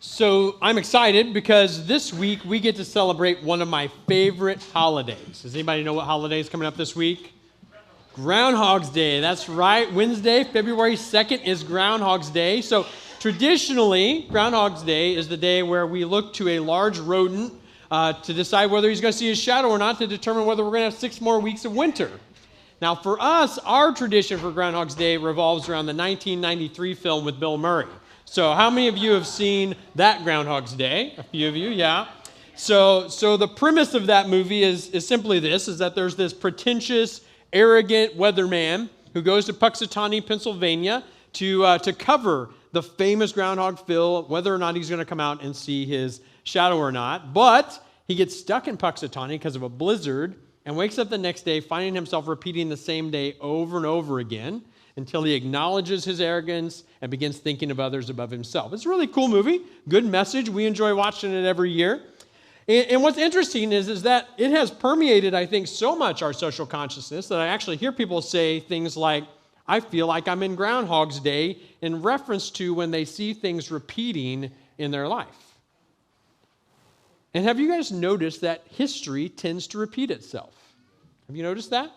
So I'm excited because this week we get to celebrate one of my favorite holidays. Does anybody know what holiday is coming up this week? Groundhog's Day. That's right. Wednesday, February 2nd is Groundhog's Day. So traditionally, Groundhog's Day is the day where we look to a large rodent to decide whether he's going to see his shadow or not to determine whether we're going to have 6 more weeks of winter. Now for us, our tradition for Groundhog's Day revolves around the 1993 film with Bill Murray. So how many of you have seen that Groundhog's Day? A few of you, yeah. So the premise of that movie is simply this, is that there's this pretentious, arrogant weatherman who goes to Puxatawny, Pennsylvania to cover the famous groundhog Phil, whether or not he's going to come out and see his shadow or not. But he gets stuck in Puxatawny because of a blizzard and wakes up the next day finding himself repeating the same day over and over again until he acknowledges his arrogance and begins thinking of others above himself. It's a really cool movie, good message. We enjoy watching it every year. And what's interesting is that it has permeated, I think, so much our social consciousness that I actually hear people say things like, I feel like I'm in Groundhog's Day, in reference to when they see things repeating in their life. And have you guys noticed that history tends to repeat itself? Have you noticed that?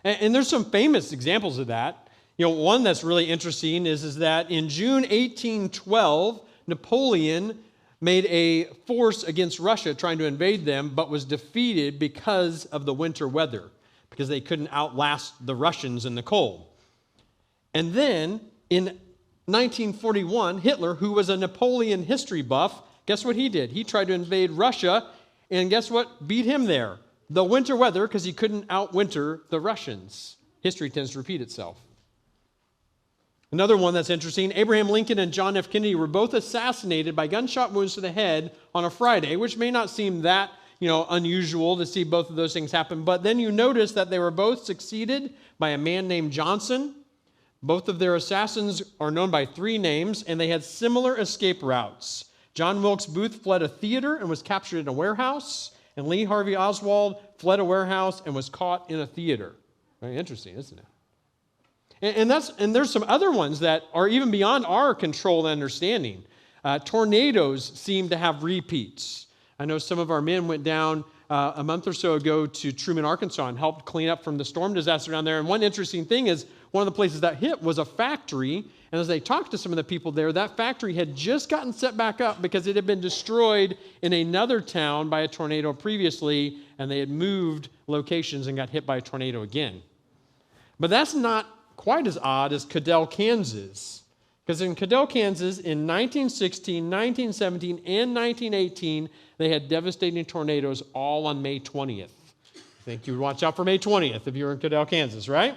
And there's some famous examples of that. You know, one that's really interesting is that in June 1812, Napoleon made a force against Russia trying to invade them, but was defeated because of the winter weather, because they couldn't outlast the Russians in the cold. And then in 1941, Hitler, who was a Napoleon history buff, guess what he did? He tried to invade Russia, and guess what? Beat him there. The winter weather, because he couldn't outwinter the Russians. History tends to repeat itself. Another one that's interesting, Abraham Lincoln and John F. Kennedy were both assassinated by gunshot wounds to the head on a Friday, which may not seem that, unusual to see both of those things happen. But then you notice that they were both succeeded by a man named Johnson. Both of their assassins are known by 3 names, and they had similar escape routes. John Wilkes Booth fled a theater and was captured in a warehouse. And Lee Harvey Oswald fled a warehouse and was caught in a theater. Very interesting, isn't it? And there's some other ones that are even beyond our control and understanding. Tornadoes seem to have repeats. I know some of our men went down a month or so ago to Truman, Arkansas, and helped clean up from the storm disaster down there. And one interesting thing is one of the places that hit was a factory. And as they talked to some of the people there, that factory had just gotten set back up because it had been destroyed in another town by a tornado previously, and they had moved locations and got hit by a tornado again. But that's not quite as odd as Cadell, Kansas. Because in Cadell, Kansas, in 1916, 1917, and 1918, they had devastating tornadoes all on May 20th. I think you would watch out for May 20th if you were in Cadell, Kansas, right?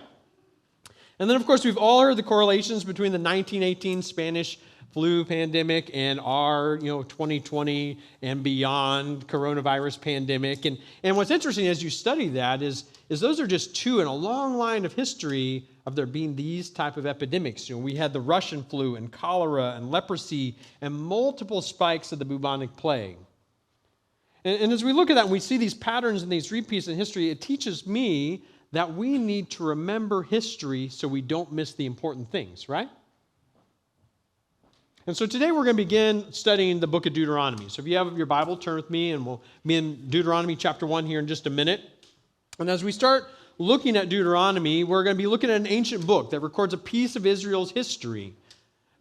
And then, of course, we've all heard the correlations between the 1918 Spanish flu pandemic and our, 2020 and beyond coronavirus pandemic. And what's interesting as you study that is those are just 2 in a long line of history of there being these type of epidemics. We had the Russian flu and cholera and leprosy and multiple spikes of the bubonic plague. And as we look at that and we see these patterns and these repeats in history, it teaches me that we need to remember history so we don't miss the important things, right? And so today we're going to begin studying the book of Deuteronomy. So if you have your Bible, turn with me, and we'll be in Deuteronomy chapter 1 here in just a minute. And as we start looking at Deuteronomy, we're going to be looking at an ancient book that records a piece of Israel's history.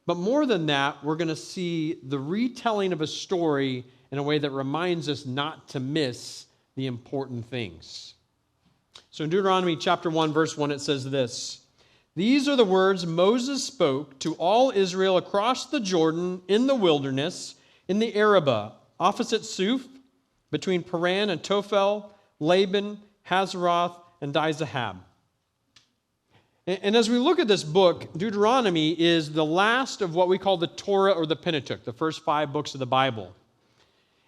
But more than that, we're going to see the retelling of a story in a way that reminds us not to miss the important things. So in Deuteronomy chapter 1, verse 1, it says this: "These are the words Moses spoke to all Israel across the Jordan in the wilderness, in the Arabah, opposite Suf, between Paran and Tophel, Laban, Hazeroth, and Dizahab." And as we look at this book, Deuteronomy is the last of what we call the Torah or the Pentateuch, the first 5 books of the Bible.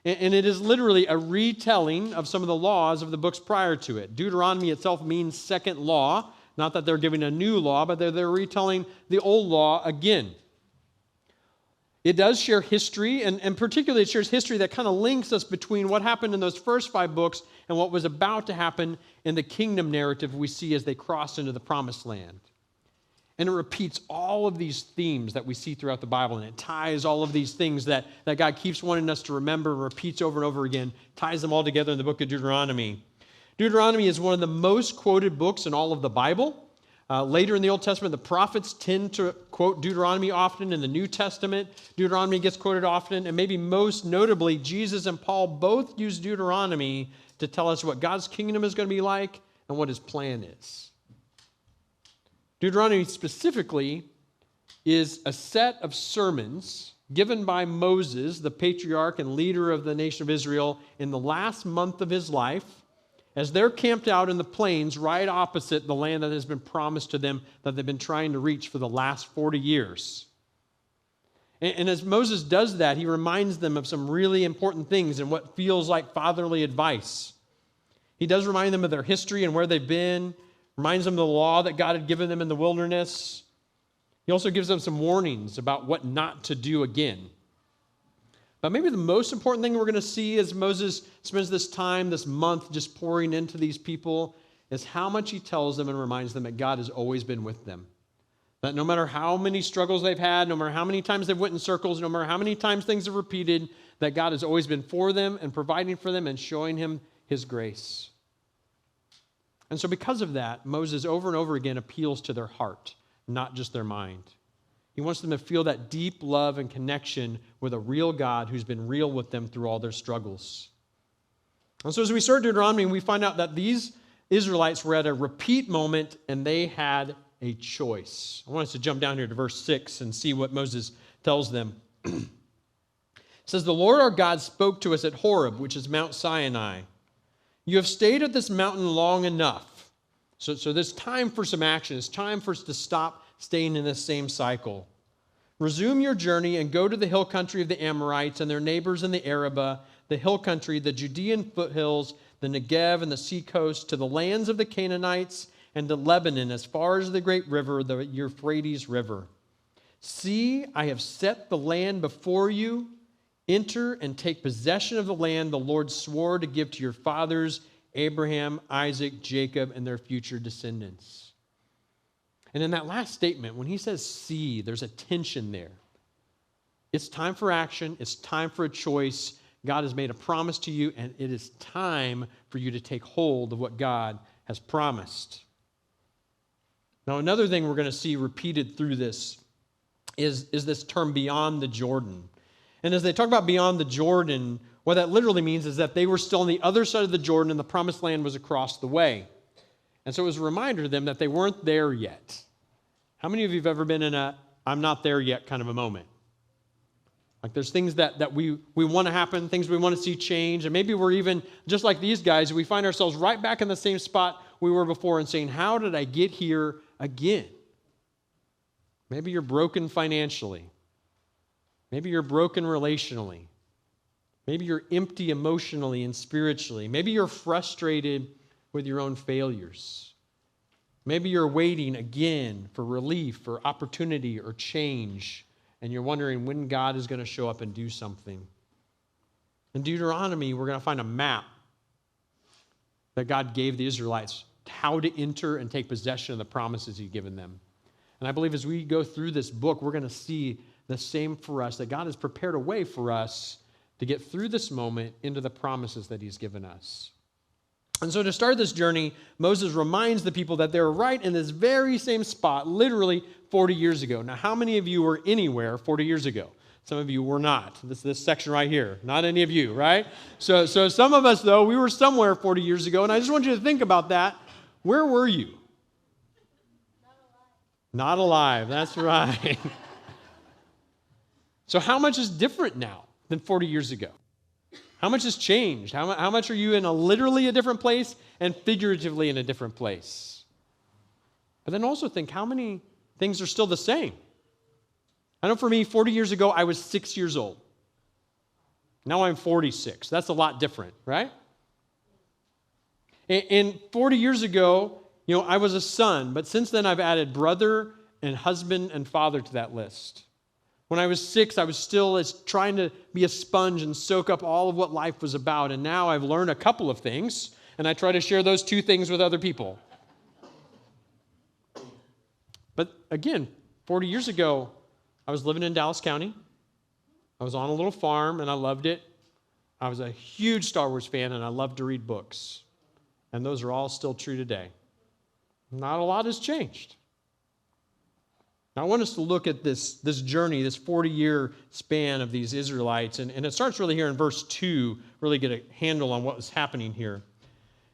And it is literally a retelling of some of the laws of the books prior to it. Deuteronomy itself means second law. Not that they're giving a new law, but they're retelling the old law again. It does share history, and particularly it shares history that kind of links us between what happened in those first 5 books and what was about to happen in the kingdom narrative we see as they cross into the promised land. And it repeats all of these themes that we see throughout the Bible, and it ties all of these things that God keeps wanting us to remember and repeats over and over again, ties them all together in the book of Deuteronomy. Deuteronomy is one of the most quoted books in all of the Bible. Later in the Old Testament, the prophets tend to quote Deuteronomy often. In the New Testament, Deuteronomy gets quoted often. And maybe most notably, Jesus and Paul both use Deuteronomy to tell us what God's kingdom is going to be like and what his plan is. Deuteronomy specifically is a set of sermons given by Moses, the patriarch and leader of the nation of Israel, in the last month of his life, as they're camped out in the plains right opposite the land that has been promised to them that they've been trying to reach for the last 40 years. And as Moses does that, he reminds them of some really important things and what feels like fatherly advice. He does remind them of their history and where they've been, reminds them of the law that God had given them in the wilderness. He also gives them some warnings about what not to do again. But maybe the most important thing we're going to see as Moses spends this time, this month, just pouring into these people is how much he tells them and reminds them that God has always been with them. That no matter how many struggles they've had, no matter how many times they've went in circles, no matter how many times things have repeated, that God has always been for them and providing for them and showing them his grace. And so because of that, Moses over and over again appeals to their heart, not just their mind. He wants them to feel that deep love and connection with a real God who's been real with them through all their struggles. And so as we start Deuteronomy, we find out that these Israelites were at a repeat moment and they had a choice. I want us to jump down here to verse 6 and see what Moses tells them. It says, "The Lord our God spoke to us at Horeb, which is Mount Sinai. You have stayed at this mountain long enough." So there's time for some action. It's time for us to stop staying in this same cycle. "Resume your journey and go to the hill country of the Amorites and their neighbors in the Arabah, the hill country, the Judean foothills, the Negev and the seacoast, to the lands of the Canaanites and to Lebanon, as far as the great river, the Euphrates River. See, I have set the land before you. Enter and take possession of the land the Lord swore to give to your fathers, Abraham, Isaac, Jacob, and their future descendants." And in that last statement, when he says see, there's a tension there. It's time for action. It's time for a choice. God has made a promise to you, and it is time for you to take hold of what God has promised. Now, another thing we're going to see repeated through this is this term beyond the Jordan. And as they talk about beyond the Jordan, what that literally means is that they were still on the other side of the Jordan and the promised land was across the way. And so it was a reminder to them that they weren't there yet. How many of you have ever been in a I'm not there yet kind of a moment? Like there's things that we want to happen, things we want to see change, and maybe we're even, just like these guys, we find ourselves right back in the same spot we were before and saying, how did I get here again? Maybe you're broken financially. Maybe you're broken relationally. Maybe you're empty emotionally and spiritually. Maybe you're frustrated with your own failures. Maybe you're waiting again for relief or opportunity or change, and you're wondering when God is going to show up and do something. In Deuteronomy, we're going to find a map that God gave the Israelites how to enter and take possession of the promises he's given them. And I believe as we go through this book, we're going to see the same for us, that God has prepared a way for us to get through this moment into the promises that he's given us. And so to start this journey, Moses reminds the people that they're right in this very same spot, literally 40 years ago. Now, how many of you were anywhere 40 years ago? Some of you were not. This section right here. Not any of you, right? So some of us, though, we were somewhere 40 years ago, and I just want you to think about that. Where were you? Not alive. That's right. So how much is different now than 40 years ago? How much has changed? How much are you in literally a different place and figuratively in a different place? But then also think, how many things are still the same? I know for me, 40 years ago, I was 6 years old. Now I'm 46. That's a lot different, right? And 40 years ago, I was a son, but since then I've added brother and husband and father to that list. When I was 6, I was still trying to be a sponge and soak up all of what life was about. And now I've learned a couple of things, and I try to share those 2 things with other people. But again, 40 years ago, I was living in Dallas County. I was on a little farm, and I loved it. I was a huge Star Wars fan, and I loved to read books. And those are all still true today. Not a lot has changed. Now, I want us to look at this journey, this 40-year span of these Israelites, and it starts really here in verse 2, really get a handle on what was happening here.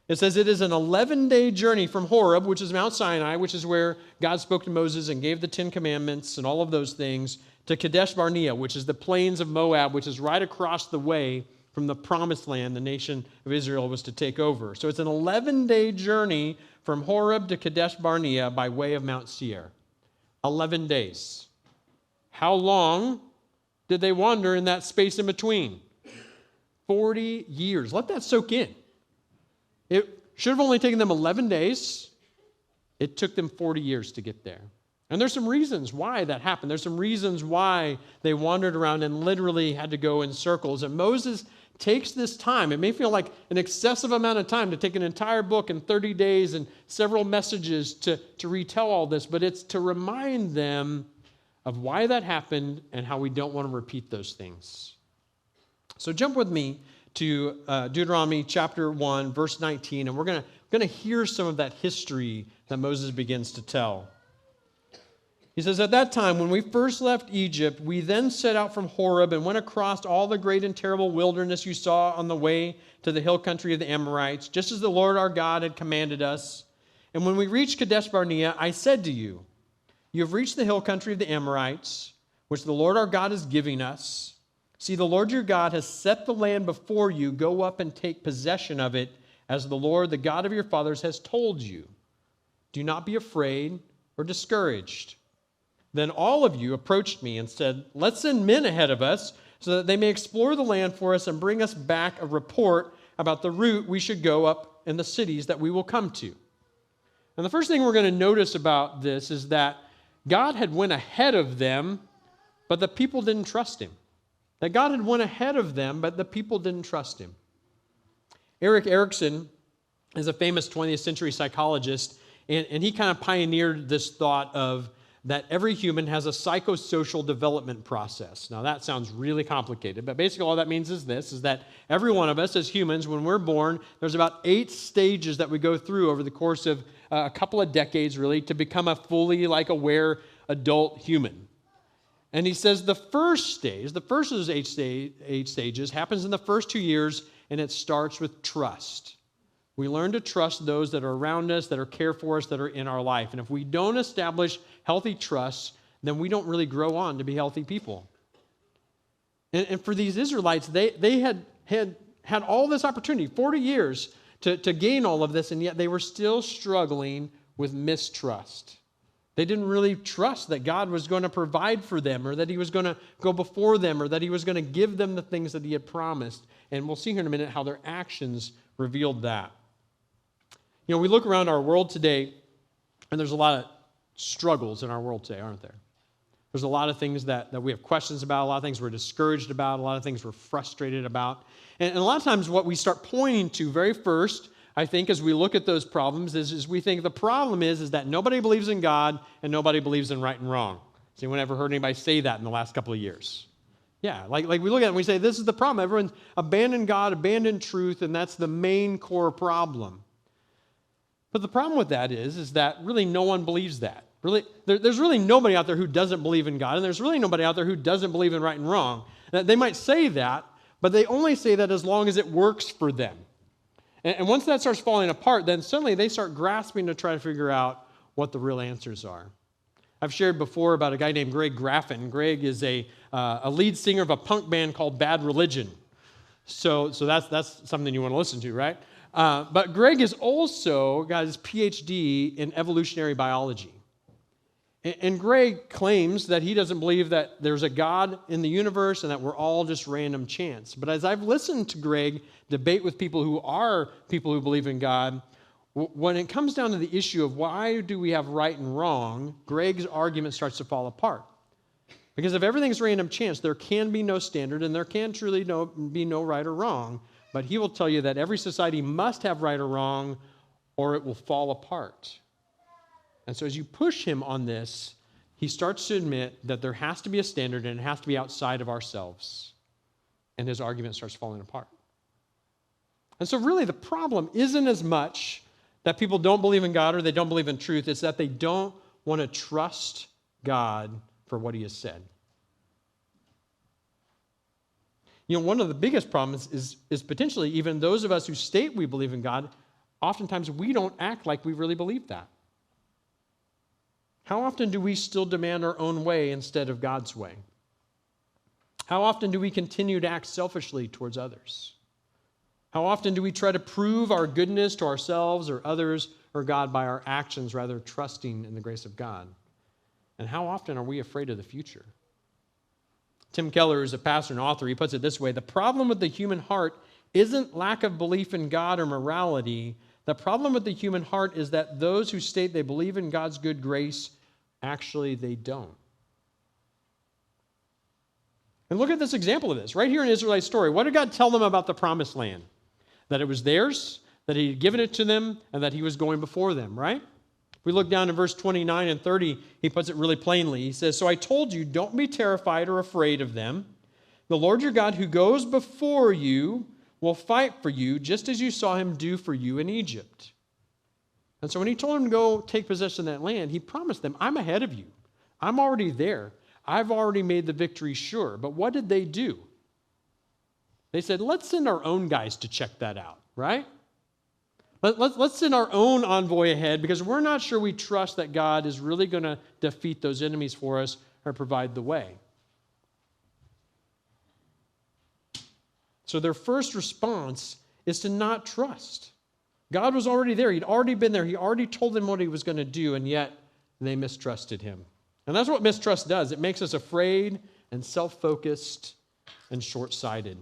It says, it is an 11-day journey from Horeb, which is Mount Sinai, which is where God spoke to Moses and gave the 10 Commandments and all of those things, to Kadesh Barnea, which is the plains of Moab, which is right across the way from the promised land the nation of Israel was to take over. So it's an 11-day journey from Horeb to Kadesh Barnea by way of Mount Seir. 11 days. How long did they wander in that space in between? 40 years. Let that soak in. It should have only taken them 11 days. It took them 40 years to get there. And there's some reasons why that happened. There's some reasons why they wandered around and literally had to go in circles. And Moses takes this time. It may feel like an excessive amount of time to take an entire book in 30 days and several messages to retell all this, but it's to remind them of why that happened and how we don't want to repeat those things. So jump with me to Deuteronomy chapter 1, verse 19, and we're going to hear some of that history that Moses begins to tell. He says, at that time, when we first left Egypt, we then set out from Horeb and went across all the great and terrible wilderness you saw on the way to the hill country of the Amorites, just as the Lord our God had commanded us. And when we reached Kadesh Barnea, I said to you, you have reached the hill country of the Amorites, which the Lord our God is giving us. See, the Lord your God has set the land before you. Go up and take possession of it, as the Lord, the God of your fathers, has told you. Do not be afraid or discouraged. Then all of you approached me and said, let's send men ahead of us so that they may explore the land for us and bring us back a report about the route we should go up in the cities that we will come to. And the first thing we're going to notice about this is that God had went ahead of them, but the people didn't trust him. That God had went ahead of them, but the people didn't trust him. Erik Erikson is a famous 20th century psychologist, and he kind of pioneered this thought of that every human has a psychosocial development process. Now, that sounds really complicated, but basically all that means is this, is that every one of us as humans, when we're born, there's about 8 stages that we go through over the course of a couple of decades, really, to become a fully, aware adult human. And he says the first stage, the first of those 8 stages, happens in the first 2 years, and it starts with trust. We learn to trust those that are around us, that are care for us, that are in our life. And if we don't establish healthy trust, then we don't really grow on to be healthy people. And for these Israelites, they had all this opportunity, 40 years, to gain all of this, and yet they were still struggling with mistrust. They didn't really trust that God was going to provide for them, or that he was going to go before them, or that he was going to give them the things that he had promised. And we'll see here in a minute how their actions revealed that. You know, we look around our world today, and there's a lot of struggles in our world today, aren't there? There's a lot of things that we have questions about, a lot of things we're discouraged about, a lot of things we're frustrated about. And a lot of times what we start pointing to very first, I think, as we look at those problems, is we think the problem is that nobody believes in God and nobody believes in right and wrong. Has anyone ever heard anybody say that in the last couple of years? Yeah, like we look at it and we say, this is the problem. Everyone's abandoned God, abandoned truth, and that's the main core problem. But the problem with that is that really no one believes that. Really, there's really nobody out there who doesn't believe in God, and there's really nobody out there who doesn't believe in right and wrong. They might say that, but they only say that as long as it works for them. And once that starts falling apart, then suddenly they start grasping to try to figure out what the real answers are. I've shared before about a guy named Greg Graffin. Greg is a lead singer of a punk band called Bad Religion. So that's something you want to listen to, right? But Greg has also got his PhD in evolutionary biology. And Greg claims that he doesn't believe that there's a God in the universe and that we're all just random chance. But as I've listened to Greg debate with people who believe in God, when it comes down to the issue of why do we have right and wrong, Greg's argument starts to fall apart. Because if everything's random chance, there can be no standard and there can truly be no right or wrong. But he will tell you that every society must have right or wrong or it will fall apart. And so as you push him on this, he starts to admit that there has to be a standard and it has to be outside of ourselves. And his argument starts falling apart. And so really the problem isn't as much that people don't believe in God or they don't believe in truth. It's that they don't want to trust God for what he has said. You know, one of the biggest problems is potentially even those of us who state we believe in God, oftentimes we don't act like we really believe that. How often do we still demand our own way instead of God's way? How often do we continue to act selfishly towards others? How often do we try to prove our goodness to ourselves or others or God by our actions rather than trusting in the grace of God? And how often are we afraid of the future? Tim Keller is a pastor and author. He puts it this way: the problem with the human heart isn't lack of belief in God or morality. The problem with the human heart is that those who state they believe in God's good grace, actually they don't. And look at this example of this. Right here in Israel's story, what did God tell them about the promised land? That it was theirs, that he had given it to them, and that he was going before them, right? If we look down in verse 29 and 30, he puts it really plainly. He says, "So I told you, don't be terrified or afraid of them. The Lord your God who goes before you will fight for you, just as you saw him do for you in Egypt." And so when he told them to go take possession of that land, he promised them, I'm ahead of you. I'm already there. I've already made the victory sure. But what did they do? They said, let's send our own guys to check that out, right? Let's send our own envoy ahead because we're not sure we trust that God is really going to defeat those enemies for us or provide the way. So their first response is to not trust. God was already there. He'd already been there. He already told them what he was going to do, and yet they mistrusted him. And that's what mistrust does. It makes us afraid and self-focused and short-sighted.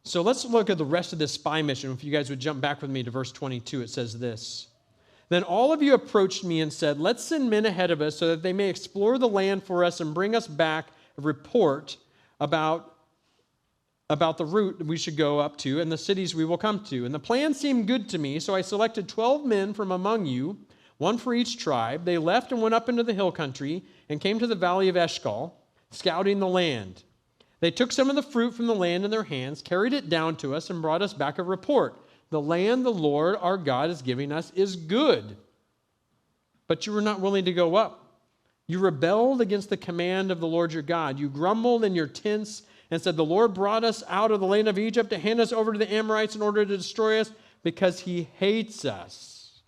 So let's look at the rest of this spy mission. If you guys would jump back with me to verse 22, it says this: "Then all of you approached me and said, 'Let's send men ahead of us so that they may explore the land for us and bring us back a report about the route we should go up to and the cities we will come to.' And the plan seemed good to me, so I selected 12 men from among you, one for each tribe. They left and went up into the hill country and came to the valley of Eshcol, scouting the land. They took some of the fruit from the land in their hands, carried it down to us, and brought us back a report. 'The land the Lord our God is giving us is good.' But you were not willing to go up. You rebelled against the command of the Lord your God. You grumbled in your tents and said, 'The Lord brought us out of the land of Egypt to hand us over to the Amorites in order to destroy us because he hates us.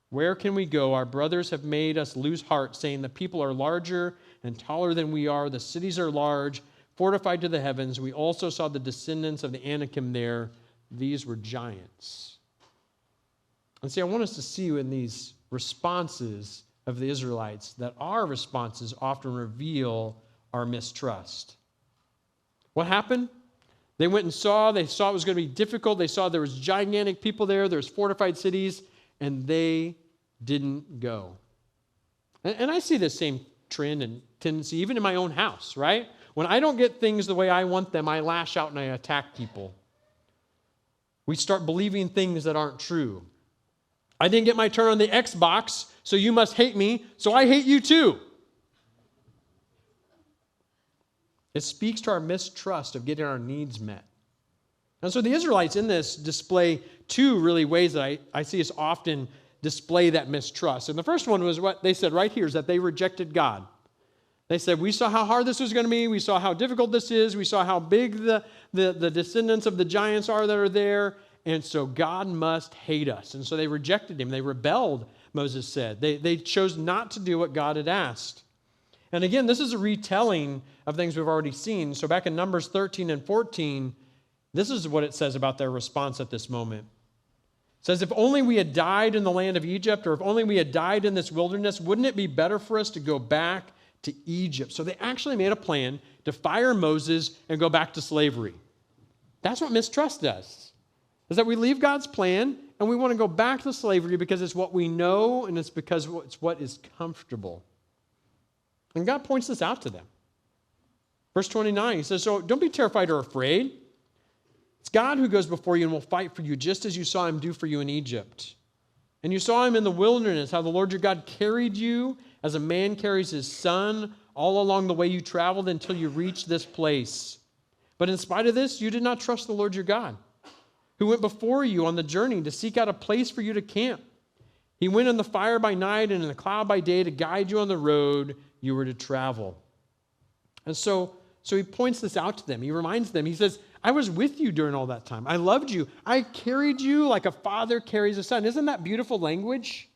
Where can we go? Our brothers have made us lose heart, saying the people are larger and taller than we are. The cities are large, fortified to the heavens. We also saw the descendants of the Anakim there. These were giants.'" And see, I want us to see in these responses of the Israelites that our responses often reveal our mistrust. What happened? They went and saw it was going to be difficult. They saw there was gigantic people there. There's fortified cities, and they didn't go. And I see this same trend and tendency even in my own house, right? When I don't get things the way I want them, I lash out and I attack people. We start believing things that aren't true. I didn't get my turn on the Xbox, so you must hate me, so I hate you too. It speaks to our mistrust of getting our needs met. And so the Israelites in this display two really ways that I see us often display that mistrust. And the first one was what they said right here, is that they rejected God. They said, we saw how hard this was going to be. We saw how difficult this is. We saw how big the descendants of the giants are that are there. And so God must hate us. And so they rejected him. They rebelled, Moses said. They chose not to do what God had asked. And again, this is a retelling of things we've already seen. So back in Numbers 13 and 14, this is what it says about their response at this moment. It says, if only we had died in the land of Egypt, or if only we had died in this wilderness, wouldn't it be better for us to go back to Egypt? So they actually made a plan to fire Moses and go back to slavery. That's what mistrust does, is that we leave God's plan and we want to go back to slavery because it's what we know and it's because it's what is comfortable. And God points this out to them. Verse 29, he says, so don't be terrified or afraid. It's God who goes before you and will fight for you, just as you saw him do for you in Egypt. And you saw him in the wilderness, how the Lord your God carried you as a man carries his son all along the way you traveled until you reached this place. But in spite of this, you did not trust the Lord your God, who went before you on the journey to seek out a place for you to camp. He went in the fire by night and in the cloud by day to guide you on the road you were to travel. And so he points this out to them. He reminds them, he says, I was with you during all that time. I loved you. I carried you like a father carries a son. Isn't that beautiful language?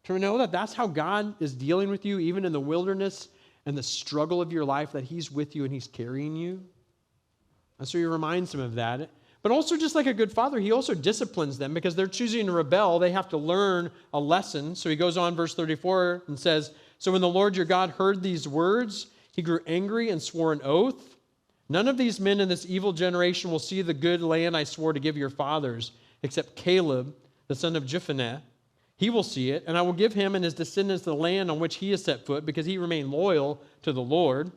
To know that that's how God is dealing with you, even in the wilderness and the struggle of your life, that he's with you and he's carrying you. And so he reminds them of that. But also, just like a good father, he also disciplines them because they're choosing to rebel. They have to learn a lesson. So he goes on, verse 34, and says, So when the Lord your God heard these words, he grew angry and swore an oath. None of these men in this evil generation will see the good land I swore to give your fathers, except Caleb, the son of Jephunneh. He will see it, and I will give him and his descendants the land on which he has set foot, because he remained loyal to the Lord.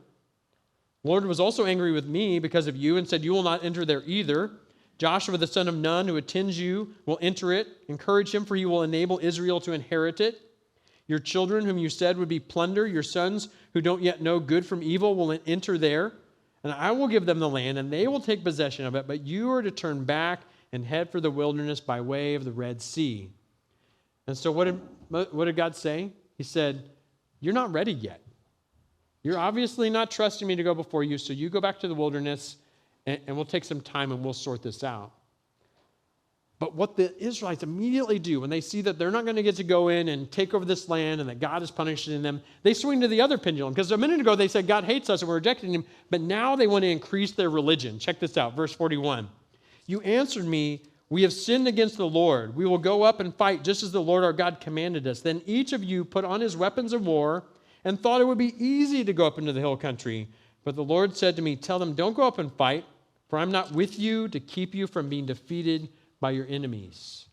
The Lord was also angry with me because of you and said, You will not enter there either. Joshua, the son of Nun, who attends you, will enter it. Encourage him, for he will enable Israel to inherit it. Your children, whom you said would be plunder, your sons, who don't yet know good from evil, will enter there. And I will give them the land, and they will take possession of it. But you are to turn back and head for the wilderness by way of the Red Sea. And so what did God say? He said, You're not ready yet. You're obviously not trusting me to go before you, so you go back to the wilderness, and we'll take some time and we'll sort this out. But what the Israelites immediately do when they see that they're not going to get to go in and take over this land and that God is punishing them, they swing to the other pendulum. Because a minute ago they said God hates us and we're rejecting him, but now they want to increase their religion. Check this out, verse 41. You answered me, We have sinned against the Lord. We will go up and fight just as the Lord our God commanded us. Then each of you put on his weapons of war and thought it would be easy to go up into the hill country. But the Lord said to me, Tell them, don't go up and fight, for I'm not with you to keep you from being defeated by your enemies.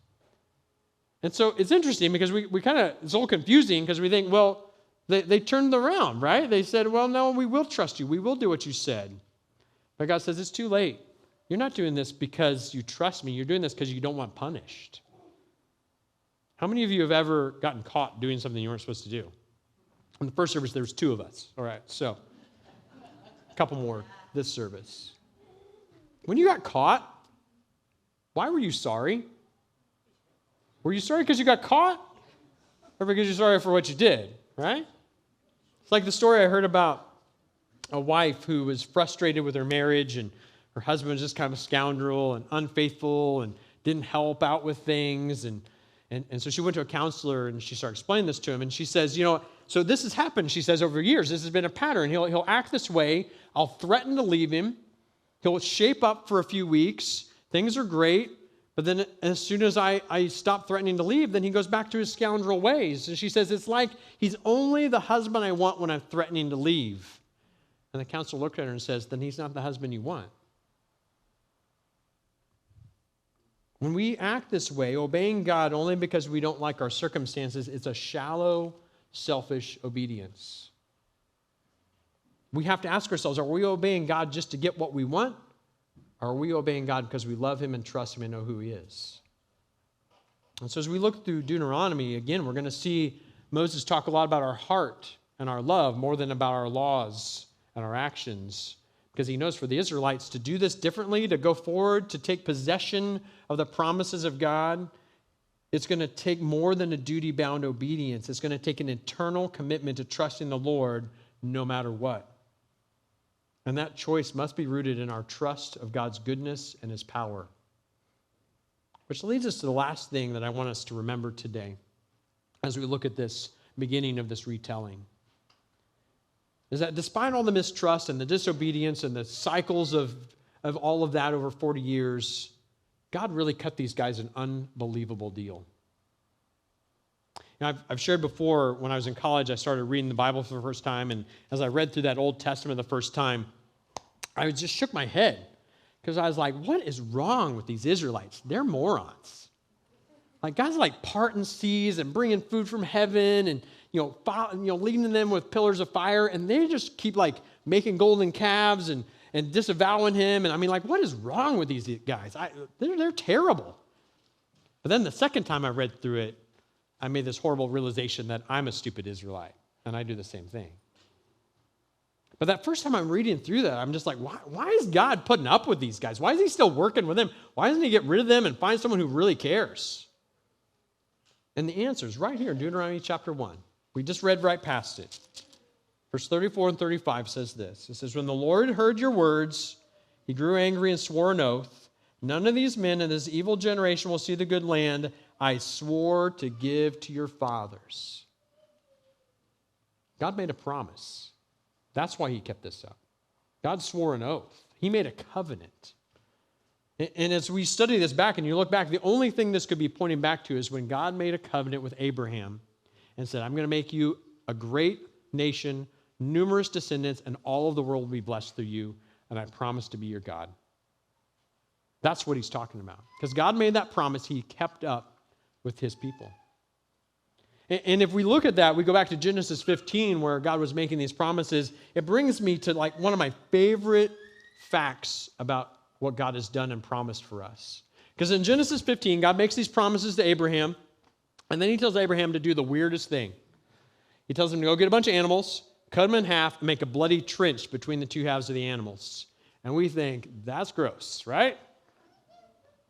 And so it's interesting because we kind of, it's a little confusing because we think, well, they turned around, right? They said, well, no, we will trust you. We will do what you said. But God says, it's too late. You're not doing this because you trust me. You're doing this because you don't want punished. How many of you have ever gotten caught doing something you weren't supposed to do? In the first service, there was 2 of us. All right, so a couple more this service. When you got caught, why were you sorry? Were you sorry because you got caught? Or because you're sorry for what you did, right? It's like the story I heard about a wife who was frustrated with her marriage and her husband was just kind of a scoundrel and unfaithful and didn't help out with things. And so she went to a counselor and she started explaining this to him. And she says, so this has happened, she says, over years. This has been a pattern. He'll act this way. I'll threaten to leave him. He'll shape up for a few weeks. Things are great. But then as soon as I stop threatening to leave, then he goes back to his scoundrel ways. And she says, it's like he's only the husband I want when I'm threatening to leave. And the counselor looked at her and says, then he's not the husband you want. When we act this way, obeying God only because we don't like our circumstances, it's a shallow, selfish obedience. We have to ask ourselves, are we obeying God just to get what we want? Or are we obeying God because we love him and trust him and know who he is? And so as we look through Deuteronomy, again, we're going to see Moses talk a lot about our heart and our love more than about our laws and our actions. Because he knows for the Israelites to do this differently, to go forward, to take possession of the promises of God, it's going to take more than a duty-bound obedience. It's going to take an internal commitment to trusting the Lord no matter what. And that choice must be rooted in our trust of God's goodness and his power. Which leads us to the last thing that I want us to remember today as we look at this beginning of this retelling. Is that despite all the mistrust and the disobedience and the cycles of all of that over 40 years, God really cut these guys an unbelievable deal. Now, I've shared before, when I was in college, I started reading the Bible for the first time, and as I read through that Old Testament the first time, I just shook my head, because I was like, what is wrong with these Israelites? They're morons. Like, God's like parting seas and bringing food from heaven and, leading them with pillars of fire, and they just keep, making golden calves and disavowing him. And I mean, what is wrong with these guys? They're terrible. But then the second time I read through it, I made this horrible realization that I'm a stupid Israelite, and I do the same thing. But that first time I'm reading through that, I'm just like, why is God putting up with these guys? Why is he still working with them? Why doesn't he get rid of them and find someone who really cares? And the answer is right here in Deuteronomy chapter 1. We just read right past it. Verse 34 and 35 says this. It says, when the Lord heard your words, he grew angry and swore an oath. None of these men in this evil generation will see the good land I swore to give to your fathers. God made a promise. That's why he kept this up. God swore an oath. He made a covenant. And as we study this back and you look back, the only thing this could be pointing back to is when God made a covenant with Abraham and said, I'm going to make you a great nation, numerous descendants, and all of the world will be blessed through you, and I promise to be your God. That's what he's talking about. Because God made that promise, he kept up with his people. And if we look at that, we go back to Genesis 15 where God was making these promises. It brings me to like one of my favorite facts about what God has done and promised for us. Because in Genesis 15, God makes these promises to Abraham, and then he tells Abraham to do the weirdest thing. He tells him to go get a bunch of animals, cut them in half, and make a bloody trench between the two halves of the animals. And we think, that's gross, right?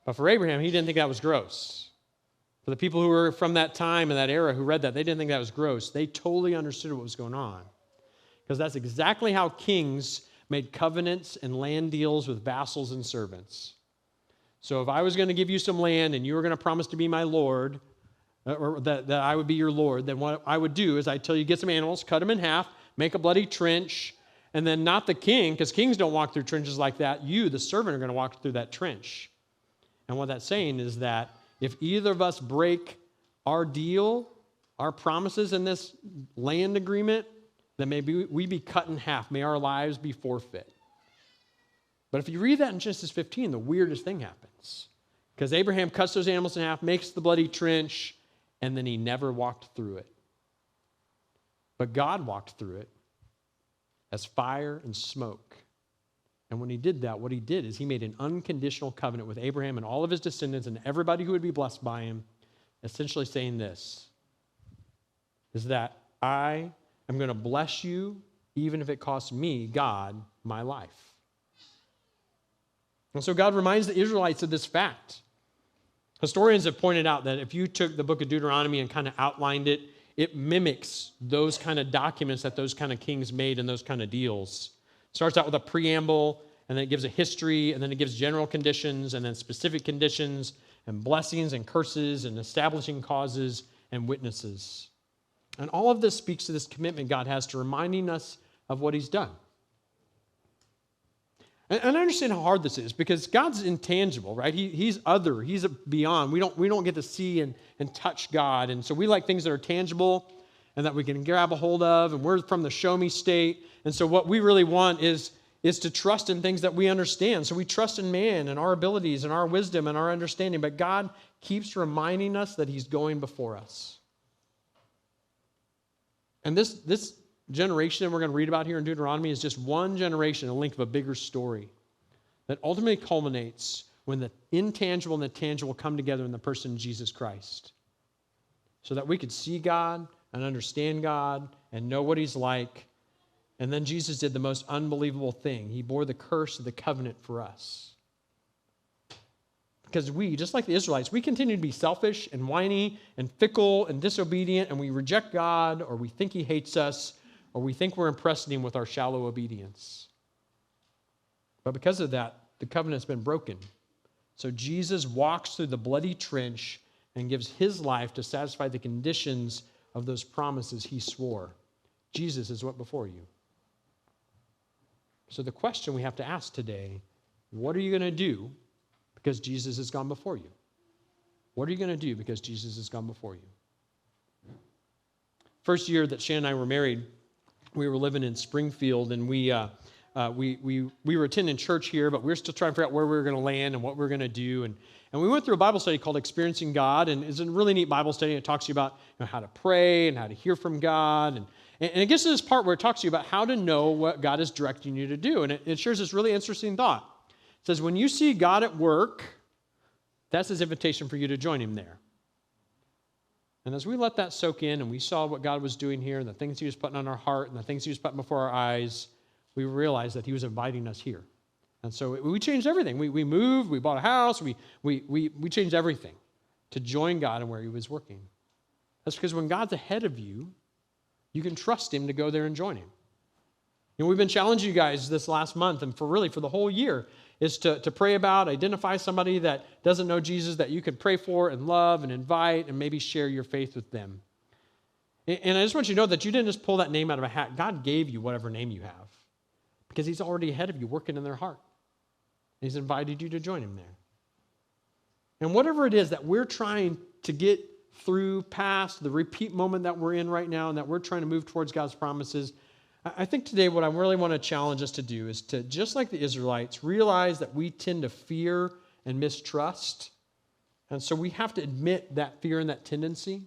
But for Abraham, he didn't think that was gross. For the people who were from that time and that era who read that, they didn't think that was gross. They totally understood what was going on. Because that's exactly how kings made covenants and land deals with vassals and servants. So if I was going to give you some land and you were going to promise to be my lord, or that I would be your lord, then what I would do is I'd tell you, get some animals, cut them in half, make a bloody trench, and then not the king, because kings don't walk through trenches like that. You, the servant, are going to walk through that trench. And what that's saying is that if either of us break our deal, our promises in this land agreement, then maybe we be cut in half. May our lives be forfeit. But if you read that in Genesis 15, the weirdest thing happens. Because Abraham cuts those animals in half, makes the bloody trench, and then he never walked through it. But God walked through it as fire and smoke. And when he did that, what he did is he made an unconditional covenant with Abraham and all of his descendants and everybody who would be blessed by him, essentially saying this, is that I am going to bless you even if it costs me, God, my life. And so God reminds the Israelites of this fact. Historians have pointed out that if you took the book of Deuteronomy and kind of outlined it, it mimics those kind of documents that those kind of kings made and those kind of deals. It starts out with a preamble, and then it gives a history, and then it gives general conditions, and then specific conditions, and blessings and curses, and establishing causes and witnesses. And all of this speaks to this commitment God has to reminding us of what he's done. And I understand how hard this is because God's intangible, right? He's other. He's beyond. We don't get to see and touch God. And so we like things that are tangible and that we can grab a hold of. And we're from the show me state. And so what we really want is to trust in things that we understand. So we trust in man and our abilities and our wisdom and our understanding. But God keeps reminding us that he's going before us. And this generation that we're going to read about here in Deuteronomy is just one generation, a link of a bigger story that ultimately culminates when the intangible and the tangible come together in the person of Jesus Christ, so that we could see God and understand God and know what he's like. And then Jesus did the most unbelievable thing. He bore the curse of the covenant for us. Because we, just like the Israelites, we continue to be selfish and whiny and fickle and disobedient, and we reject God, or we think he hates us, or we think we're impressing him with our shallow obedience. But because of that, the covenant's been broken. So Jesus walks through the bloody trench and gives his life to satisfy the conditions of those promises he swore. Jesus is what before you. So the question we have to ask today, what are you going to do because Jesus has gone before you? What are you going to do because Jesus has gone before you? First year that Shannon and I were married, we were living in Springfield, and we were attending church here, but we were still trying to figure out where we were going to land and what we were going to do. And we went through a Bible study called Experiencing God, and it's a really neat Bible study. It talks to you about how to pray and how to hear from God. And it gets to this part where it talks to you about how to know what God is directing you to do. And it shares this really interesting thought. It says, when you see God at work, that's his invitation for you to join him there. And as we let that soak in and we saw what God was doing here and the things he was putting on our heart and the things he was putting before our eyes, we realized that he was inviting us here. And so we changed everything. We moved, we bought a house, we changed everything to join God and where he was working. That's because when God's ahead of you, you can trust him to go there and join him. You know, we've been challenging you guys this last month and for the whole year is to pray about, identify somebody that doesn't know Jesus that you can pray for and love and invite and maybe share your faith with them. And I just want you to know that you didn't just pull that name out of a hat. God gave you whatever name you have because he's already ahead of you working in their heart. He's invited you to join him there. And whatever it is that we're trying to get through past the repeat moment that we're in right now and that we're trying to move towards God's promises, I think today what I really want to challenge us to do is to, just like the Israelites, realize that we tend to fear and mistrust. And so we have to admit that fear and that tendency.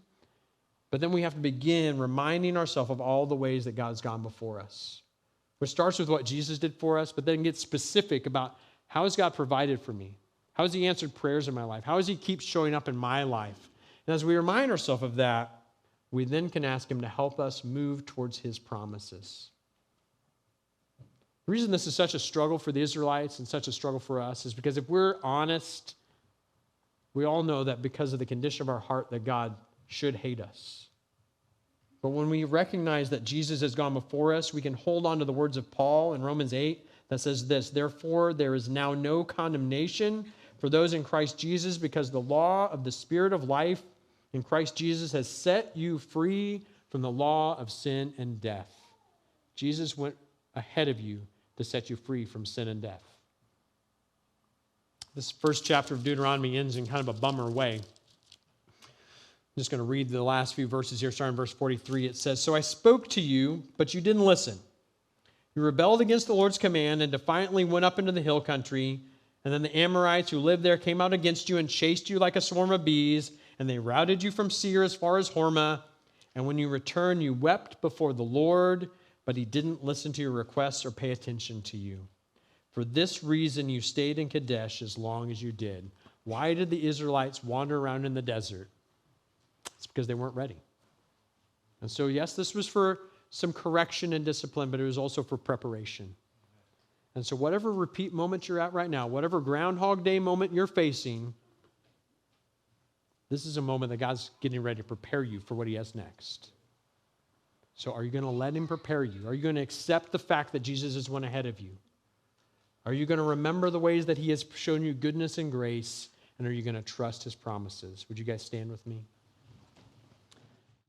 But then we have to begin reminding ourselves of all the ways that God's gone before us. Which starts with what Jesus did for us, but then gets specific about how has God provided for me? How has he answered prayers in my life? How does he keep showing up in my life? And as we remind ourselves of that, we then can ask him to help us move towards his promises. The reason this is such a struggle for the Israelites and such a struggle for us is because if we're honest, we all know that because of the condition of our heart that God should hate us. But when we recognize that Jesus has gone before us, we can hold on to the words of Paul in Romans 8 that says this, "Therefore there is now no condemnation for those in Christ Jesus, because the law of the Spirit of life in Christ Jesus has set you free from the law of sin and death." Jesus went ahead of you to set you free from sin and death. This first chapter of Deuteronomy ends in kind of a bummer way. I'm just going to read the last few verses here, starting in verse 43. It says, "So I spoke to you, but you didn't listen. You rebelled against the Lord's command and defiantly went up into the hill country. And then the Amorites who lived there came out against you and chased you like a swarm of bees, and they routed you from Seir as far as Hormah. And when you returned, you wept before the Lord, but he didn't listen to your requests or pay attention to you. For this reason you stayed in Kadesh as long as you did." Why did the Israelites wander around in the desert? It's because they weren't ready. And so, yes, this was for some correction and discipline, but it was also for preparation. And so whatever repeat moment you're at right now, whatever Groundhog Day moment you're facing, this is a moment that God's getting ready to prepare you for what he has next. So are you going to let him prepare you? Are you going to accept the fact that Jesus is one ahead of you? Are you going to remember the ways that he has shown you goodness and grace? And are you going to trust his promises? Would you guys stand with me?